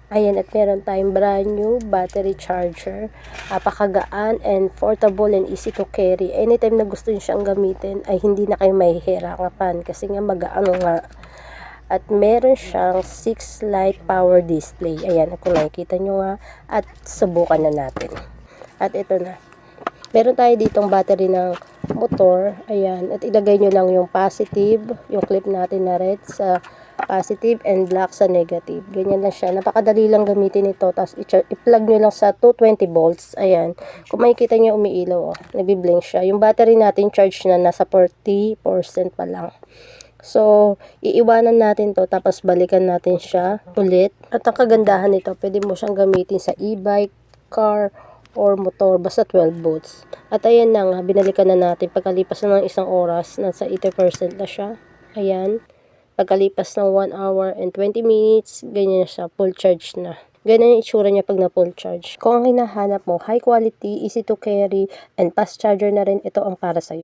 Ayan, at meron tayong brand new battery charger. Napakagaan and portable and easy to carry. Anytime na gusto nyo siyang gamitin ay hindi na kayo mahihirapan kasi nga magaano nga. At meron siyang 6 light power display. Ayan, kung nakikita nyo nga. At subukan na natin. At ito na. Meron tayo ditong battery ng motor. Ayan, at ilagay nyo lang yung positive, yung clip natin na red sa positive and black sa negative. Ganyan lang siya. Napakadali lang gamitin ito. Tapos i-plug nyo lang sa 220 volts. Ayan. Kung makikita nyo umiilaw, oh, nagbi-blink siya. Yung battery natin charge na nasa 40% pa lang. So, iiwanan natin to tapos balikan natin siya ulit. At ang kagandahan nito, pwede mo siyang gamitin sa e-bike, car, or motor, basta 12 volts. At ayan na nga, binalikan na natin. Pagkalipas na ng isang oras, nasa 80% na siya. Ayan. Pagkalipas ng 1 hour and 20 minutes, ganyan na siya, full charge na. Ganyan yung itsura niya pag na full charge. Kung ang hinahanap mo, high quality, easy to carry, and fast charger na rin, ito ang para sa'yo.